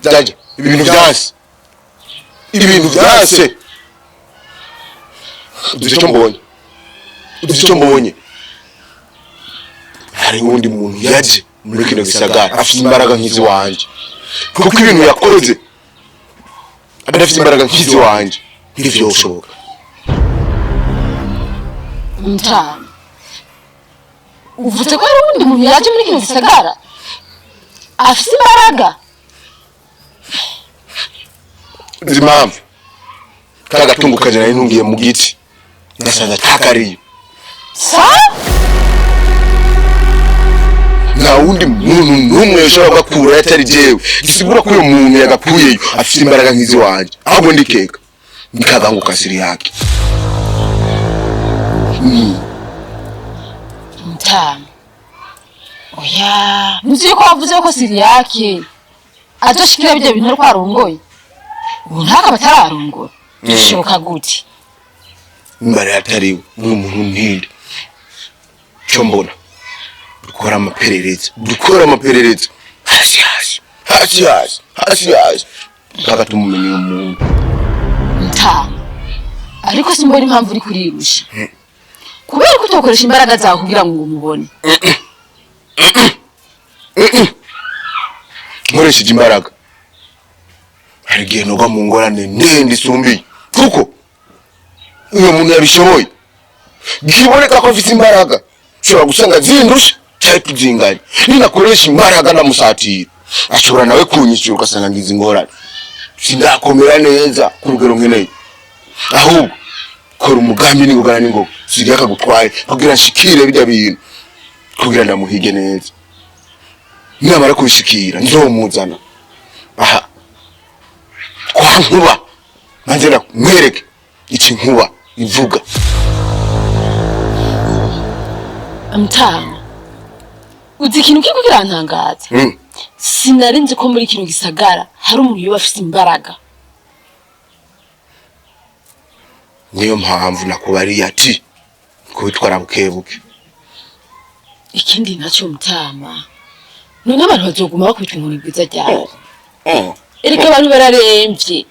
Jaja, ibintu byase. Uduce mbonye. Hari undi muntu yaje muri kino gisagara afite imbaraga nk'izi wanje. Kuko ibintu yakoze adafite imbaraga nk'izi wanje ndivyo ushoboka. Uvuze ko hari undi muntu yaje muri kino gisagara afite imbaraga? Impamvu kagatungukaje nari ntungiye mu giti ndasanze takariyo nta wundi muntu n'umwe ushobora gukura yatari jewe. Gisigura ko uyo muntu yagakuyeyo afite imbaraga nk'izi wanje, ahubwo ndikeka ndikaganguka siri yake. Oya, nzi ko wavuze ko siri yake azoshikira bije bintu ko arongoye. Ubu ntaka batararongora. Bishoboka gute? Mbare yatariwe n'umuntu ntinde. Cyo mbona dukora amaperereza. Hasi. Kagatumumenye umuntu. Ariko simbona impamvu uri kurirusha. Kubera ko utokoresha imbaraga zawe kugira ngo umubone. Nkoresheje imbaraga. Hari igihe noga mu ngorane ndende isumbi. Kuko uyo muntu yabishoboye. Giboneka ko afite imbaraga. Ushobora gusanga zindusha cyari tuzinganye. Ninakoresha imbaraga namusatira. Ashobora nawe kunyishyura ugasanga ngize ingorane. Sindakomera neza ku rugero nkeneye. Ahubwo kora umugambi n'ingogana n'ingoga. Siriya kagutwaye kugira nshikire bijya bintu. Kugira ndamuhige neza. Nyamara kubishikira nzomuzana. Aha. Kwa nkuba. Manzera mwereke iki nkuba ivuga. Uzi ikintu kiko kirantangaza. Sinarinzi ko muri kino gisagara hari umuntu yoba afite imbaraga. Niyo mpamvu nakubariye ati kubitwara bukebuke. Ikindi nacyo Mutama, none abantu bazoguma bakubitwa inkoni bwiza cyane. Ereka abantu bararemvye.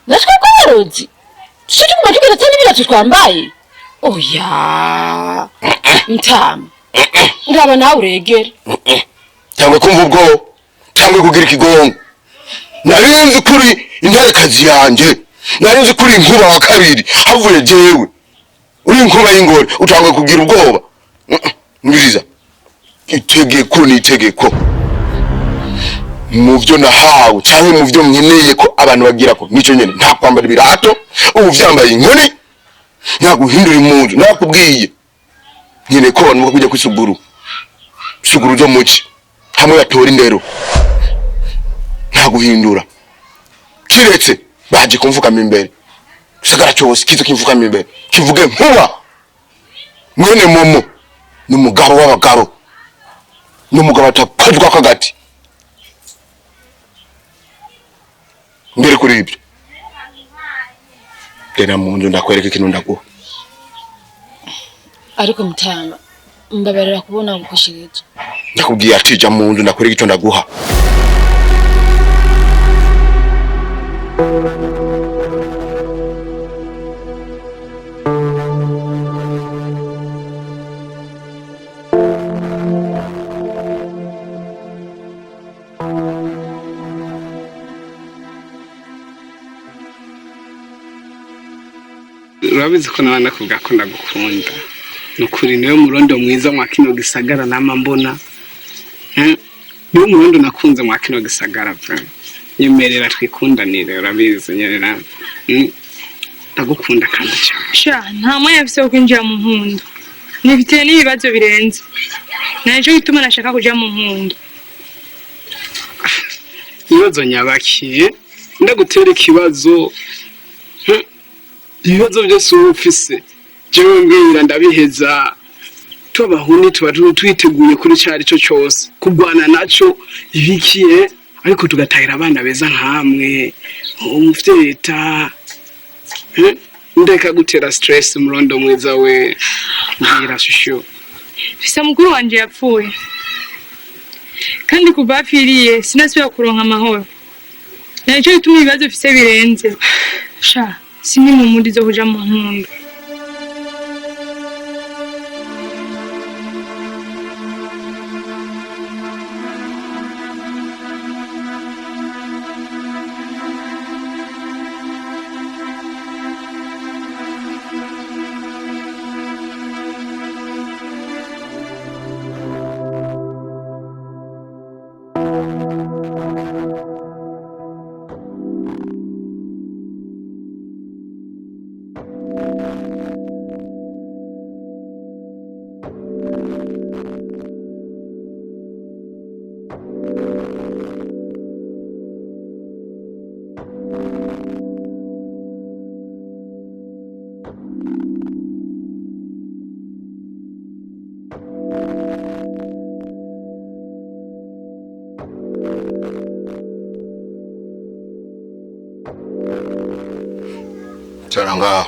Natwe ko barozi. Tushije kuma tugenda cyane biracu twambaye. Oya. Mutama. Ndaba nawe uregera. Cyangwa kumva ubwo, cyangwa kugira ikigongo. Narinzi kuri intarekazi yanje. Narinzi kuri inkuba wa kabiri. Havuye jewe. Uri inkuba y'ingore utangwe kugira ubwoba. Mbiriza. Itegeko. Mu byo nahawe cyangwa mu byo mweneye ko abantu bagira ko nico nyene nta kwambara birato ubu vyambaye inkoni nta guhindura impundu nakubwiye nyene ko abantu bakujya kwisuguru zo muci hamwe batora indero nta guhindura kiretse baje kumvuka imbere gisagara cyose kizo kimvuka imbere kivuge nkuba mwene momo n'umugabo w'abagabo n'umugabo atapodwa kagati. Mbere kuri ibyo tena mundu ndakwereka ikintu ndaguha. Ariko Mutama mbabarira kubona gukoshirije. Ndakubwiye ati ja mundu ndakwereka icyo ndaguha. Urabizi ko nabana kuvuga ko ndagukunda. Nukuri niyo murondo mwiza mwa kino gisagara nama mbona. Niyo murondo nakunze mwa kino gisagara pe. nyemerera twikundanire urabizi nyerera ndagukunda kandi cyane sha nta mwanya mfise wo kwinjira mu mpundu nifitiye n'ibibazo birenze naco gituma nashaka kuja mu mpundu ibibazo nyabakiye ndagutera ikibazo ibibazo byose ufise jewe mbwira ndabiheza tubahuni tuba twiteguye kuri cyari cyo cyose kurwana naco ibikiye ariko tugatahira abana beza nkamwe umufite leta ndeka gutera stress murondo mwiza we ngira shusho fisa mukuru wanje yapfuye kandi kuva apfiriye sinasubira kuronka amahoro naco gituma ibibazo bifise birenze sha sini mu mundi zo kuja mu mpundu Charanga.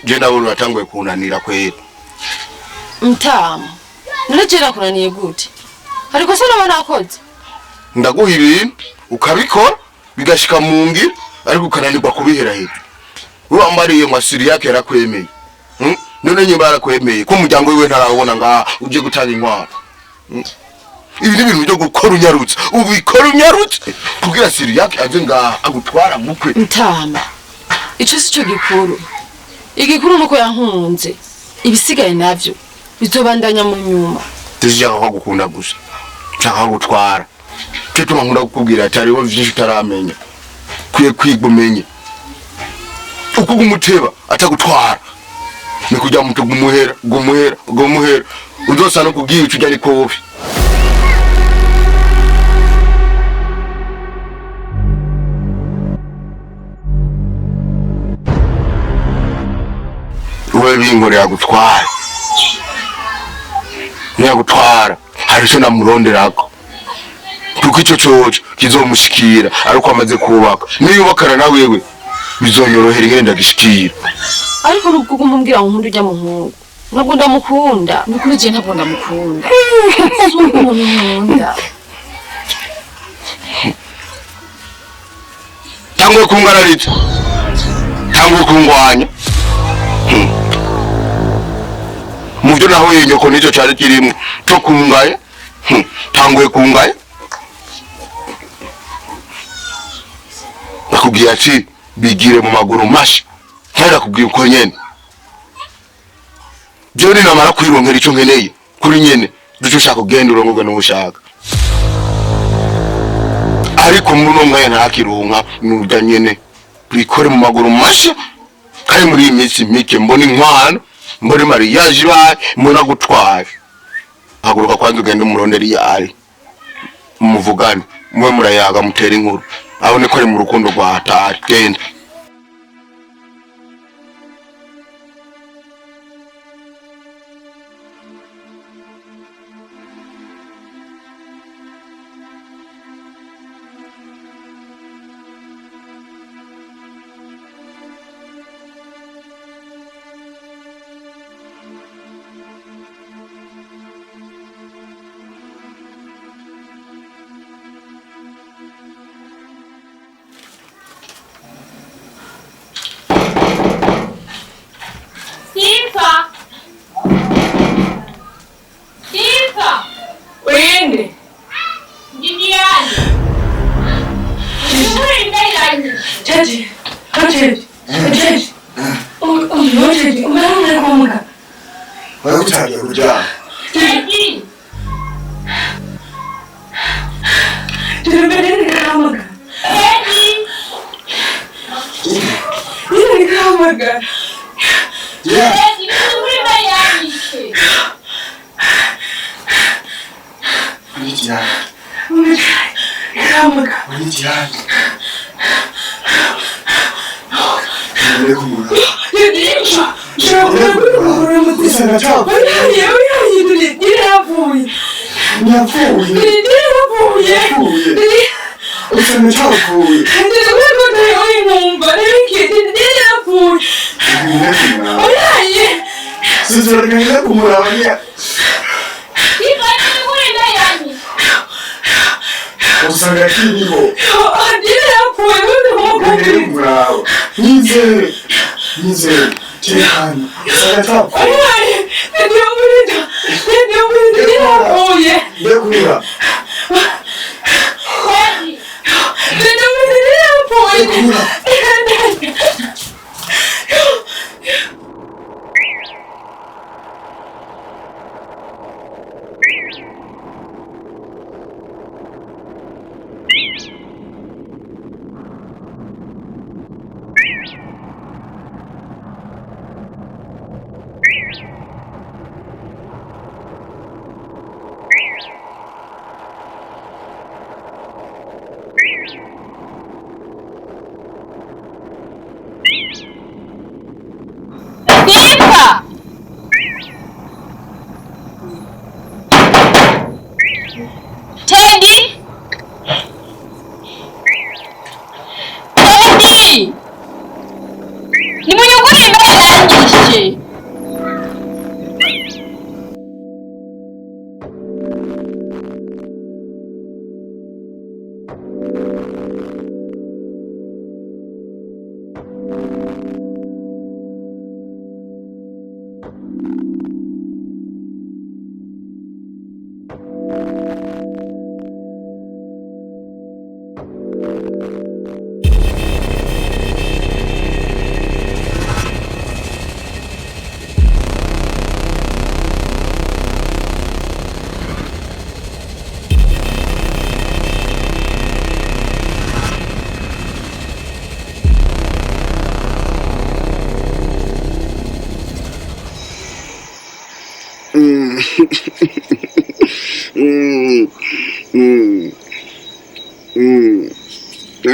Jenda ulu atanguye kunanira kweli. Mtamu. Nilejera kunaniye gute? Ariko sana banakoze. Ndaguha ibintu ukabikora bigashika mu ngiro ariko ukananirwa kubihera hejuru. Wewe ambariye mwasiri yake yarakwemeye. None nyimba yarakwemeye ko umuryango wiwe ntarabona nga uje gutanga inkwano. Ibi ni ibintu byo gukora unyarutse. Ubikora unyarutse kugira siri yake aje nga agutwara mukwe. Mtama. Ico sico gikuru. Igikuru nuko yankunze. Ibisigaye navyo bizobandanya mu nyuma. Tuzijaka ko gukunda gusa. Nshaka gutwara. Cyo nkunda kukubwira atari wo vyinshi utaramenya. Kwiye kwigumenye. Uko gumuteba atagutwara. Ni kujya muto gumuhera. Uzosa no kugira icujya ni kofi. Uwe bingore yagutwara. Niyagutwara. Harisho namuronderako. Kuko ico coco kizomushikira ariko amaze kubaka. Niyubakana na wewe bizoyorohera ingenda gishikira. Ariko rukuko mumbwira ngo nkundu ujya mu nkungu. Ntabwo ndamukunda. Nukuri je ntabwo ndamukunda. Suko nkunda. Tanguye kungararita. Tanguye kungwanya. Muvyo naho yenyoko nico cyari kirimo cyo kungaye. Tanguye kungaye. Bakubwiye ati bigire mu maguru mashi. Ntara kubwiye uko nyene. Byo ni namara kwironkera ico nkeneye kuri nyene duco ushaka kugenda urongoga no ushaka. Ariko muno mwaye ntakironka nuda nyene bikore mu maguru mashi kandi muri iminsi mike mbona inkwano mbona mariage baye mbona gutwara. Haguruka kwanza ugenda umurondera yari muvugane mwe murayaga mutera inkuru abone ko ari mu rukundo rwa hatari genda.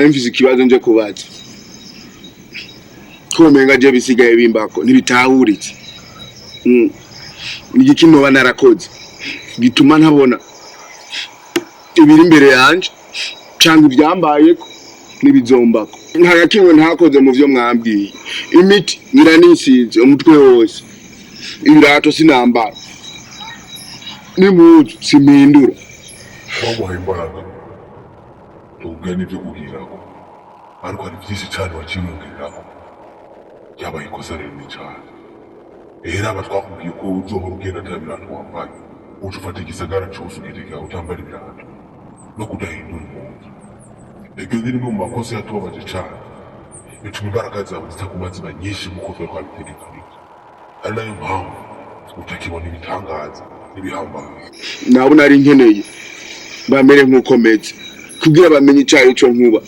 Mfise ikibazo nje kubaza ko menga je bisigaye bimbako ntibitahuritse igiki noba narakoze gituma ntabona ibiri imbere yanje cyangwa ibyambayeko nibizombako nta yakimwe ntakoze mu byo mwambwiye imiti nyiranisize umutwe wose ibirato sinambara n'impuzu simpindura wamuhaye imbaraga tubwira n'ibyo kuhirako ariko hari byinshi cyane wakimubwirako yabaye ikosa rinini cyane era aba twakubwiye ko uzohora ugenda ata birato wambaye uje ufata igisagara cyose ukitegeka utambara ibirato no kudahindura impunzi ibyo biri mu makosa yatubabaje cyane bituma imbaraga zawe zitaguma ziba nyinshi nk'uko twari twabitegekanye ari nayo mpamvu utakibona ibitangaza n'ibihambaye nabo nari nkeneye bamere nk'ukomeze kugira bamenye icyayi cyo nkuba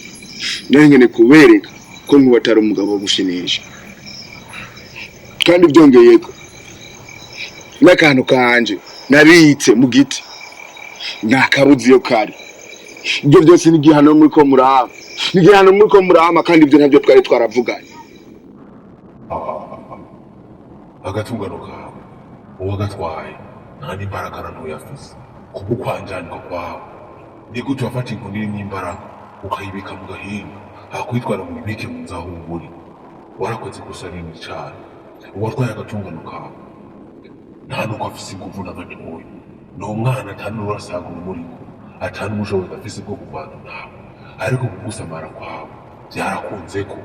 nari nkeneye kubereka ko nkuba atari umugabo wo gushimisha kandi byongeyeko n'akantu kanje nabitse mu giti nta kabuzi yo kari ibyo byose ni igihano muri ko murahama ni igihano muri ko murahama kandi ibyo ntabyo twari twaravuganye agatungano kawe uwagatwaye nta n'imbaraga na ntoya afise kubwo kwanjanika kwawe ni gute wafata inkoni irimo imbaraga ukayibika mu gahinga hakwitwara mu bibike mu nzaho uri warakoze ikosa rinini cyane uwatwaye agatungano kawe nta nuko afise inguvu na gatoya ni umwana atanu urasaga umuriko atanu ubushobozi afise bwo kurwana nawe ariko kugusamara kwawe byarakunze ko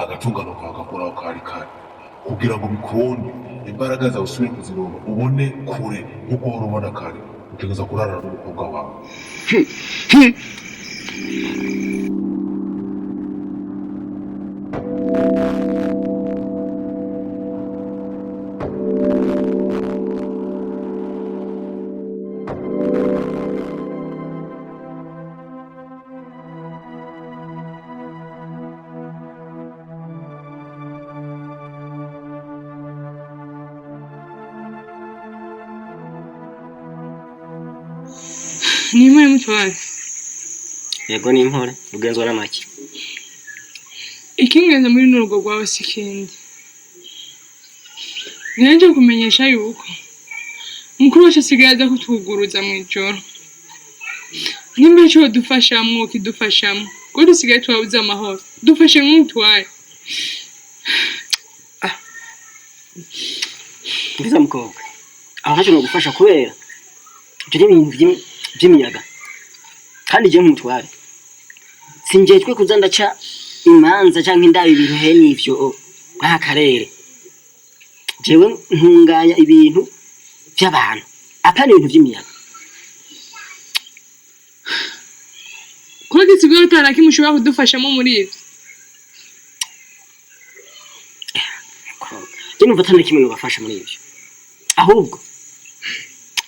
agatungano kawe gakoraho kari kari kugira ngo bikunde imbaraga zawe usubire kuzironka ubone kure nk'uko wari ubona kare utegereza kurarana n'umukobwa wawe Ni impore mutware. Yego ni impore, ugenzwa n'amaki. Ikingenza muri n'urugo rwawe sikindi. Nanje kumenyesha yuko mukuru wacu asigaye aza kutuguruza mu ijoro. Nimba cyo dufashamwo kidufashamo. Ko dusigaye twabuze amahoro. Dufashe mutware. Mbiza mukobwa. Aho ntacyo no gufasha kubera. Ibyo ni ibintu by'imiyaga. Kandi je nk'umutware. Sinjejwe kuza ndaca imanza canke indaba ibintu he n'ivyo nka karere. Jewe ntunganya ibintu by'abantu. Apana ibintu by'imiyaga. Ko gisigaye utaraki mushobora kudufashamo muri ivyo. Je numva atana kimwe no bafasha muri ivyo. Ahubwo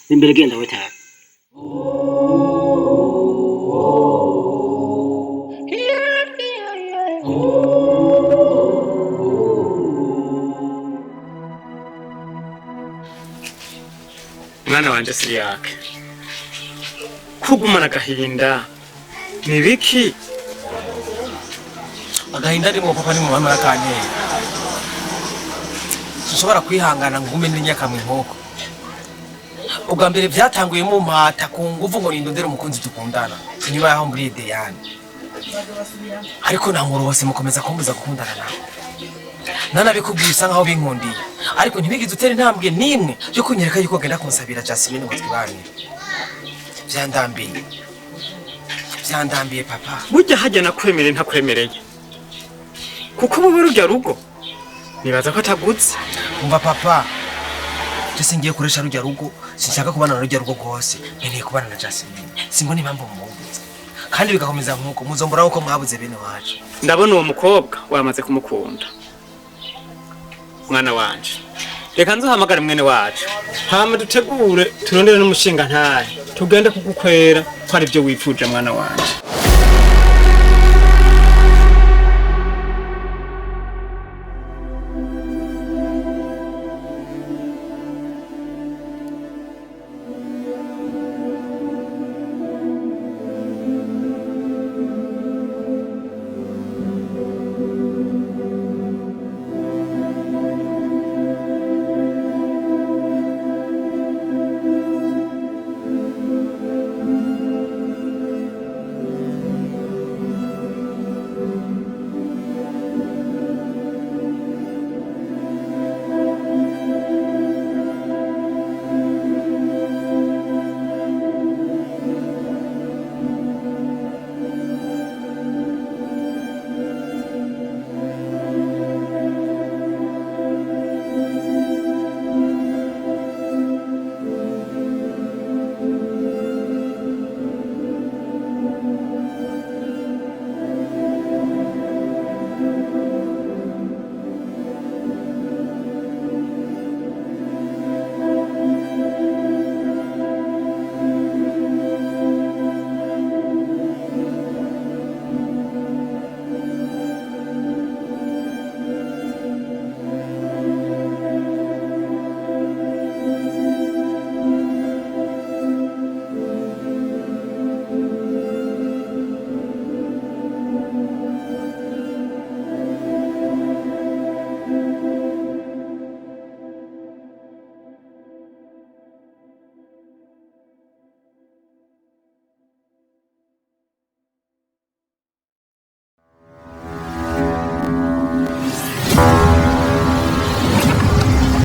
imbere genda wetara. Mwana wanje siyake kugumana agahinda ni biki? Agahinda ndimo papa ni mu mama yakanyeye. Sinshobora kwihangana ngume n'inyakamwe nkoko. Ubwa mbere byatanguye mu mata ku nguvu ngo nindondere umukunzi dukundana. Niba yaho muri Diane. Ariko nta nkuru bose mukomeza kumbuza gukundana nawe. Nana bikubwiye usanga aho binkundiye. Ariko ntibigize utera intambwe nimwe yo kunyereka yuko genda kunsabira Jasmine ngo twibanire. Byandambiye papa. Burya hajya nakwemereye ntakwemereye. Kuko ubu burya rugo. Nibaza ko atagutse. Umva papa. Jese ngiye kuresha rujya rugo, sinshaka kubana na rujya rugo rwose. Nkeneye kubana na Jasmine. Simbona impamvu mumubuze. Kandi bigakomeza nkuko muzombora uko mwabuze bene wacu. Ndabona uwo mukobwa wamaze kumukunda. Mwana wanje. Reka nzuhamagara mwene wacu. Hama dutegure turondere n'umushinga ntaye. Tugende kugukwera twari byo wifuje mwana wanje.